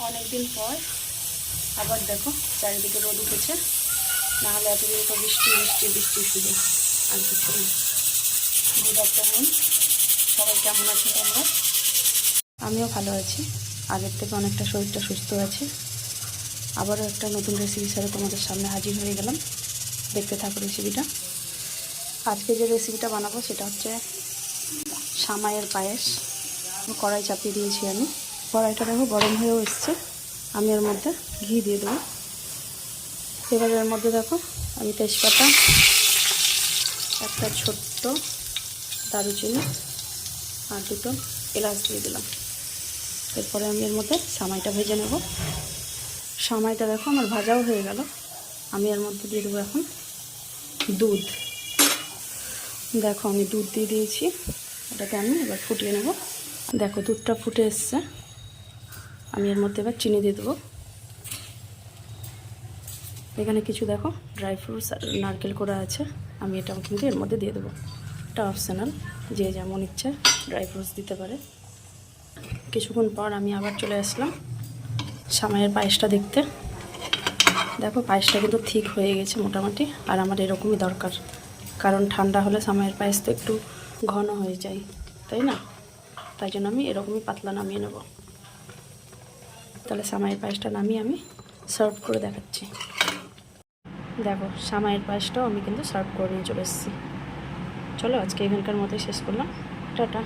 অনেকদিন পর আবার দেখো চারিদিকে রোদ উঠেছে, নাহলে এতদিন তো বৃষ্টি বৃষ্টি বৃষ্টি শুধু, আর কিছু নেই। গুড আফটারনুন, সবাই কেমন আছে তোমরা? আমিও ভালো আছি, আগের থেকে অনেকটা শরীরটা সুস্থ আছে। আবারও একটা নতুন রেসিপির সাথে তোমাদের সামনে হাজির হয়ে গেলাম। দেখতে থাকো রেসিপিটা। আজকে যে রেসিপিটা বানাবো সেটা হচ্ছে সামাইয়ের পায়েস। কড়াই চাপিয়ে দিয়েছি আমি, কড়াইটা দেখো গরম হয়েও এসছে। আমি এর মধ্যে ঘি দিয়ে দেবো। এবার এর মধ্যে দেখো আমি তেজপাতা, একটা ছোট্ট দারুচিনি আর দুটো এলাচ দিয়ে দিলাম। এরপরে আমি এর মধ্যে সামাইটা ভেজে নেব। সামাইটা দেখো আমার ভাজাও হয়ে গেল। আমি এর মধ্যে দিয়ে দেবো এখন দুধ। দেখো আমি দুধ দিয়ে দিয়েছি, এটাকে আমি এবার ফুটিয়ে নেব। দেখো দুধটা ফুটে এসছে, আমি এর মধ্যে এবার চিনি দিয়ে দেবো। এখানে কিছু দেখো ড্রাই ফ্রুটস আর নারকেল করা আছে, আমি এটাও কিন্তু এর মধ্যে দিয়ে দেবো। এটা অপশনাল, যে যেমন ইচ্ছা ড্রাই ফ্রুটস দিতে পারে। কিছুক্ষণ পর আমি আবার চলে আসলাম সামাইয়ের পায়েসটা দেখতে। দেখো পায়েসটা কিন্তু ঠিক হয়ে গেছে মোটামুটি, আর আমার এরকমই দরকার, কারণ ঠান্ডা হলে সামাইয়ের পায়েস তো একটু ঘন হয়ে যায়, তাই না? তাই জন্য আমি এরকমই পাতলা নামিয়ে নেব। তাহলে সামাইয়ের পায়েসটা নামিয়ে আমি সার্ভ করে দেখাচ্ছি। দেখো সামাইয়ের পায়েসটাও আমি কিন্তু সার্ভ করে নিয়ে চলে এসেছি। চলো আজকে এখানকার মতোই শেষ করলাম, টাটা।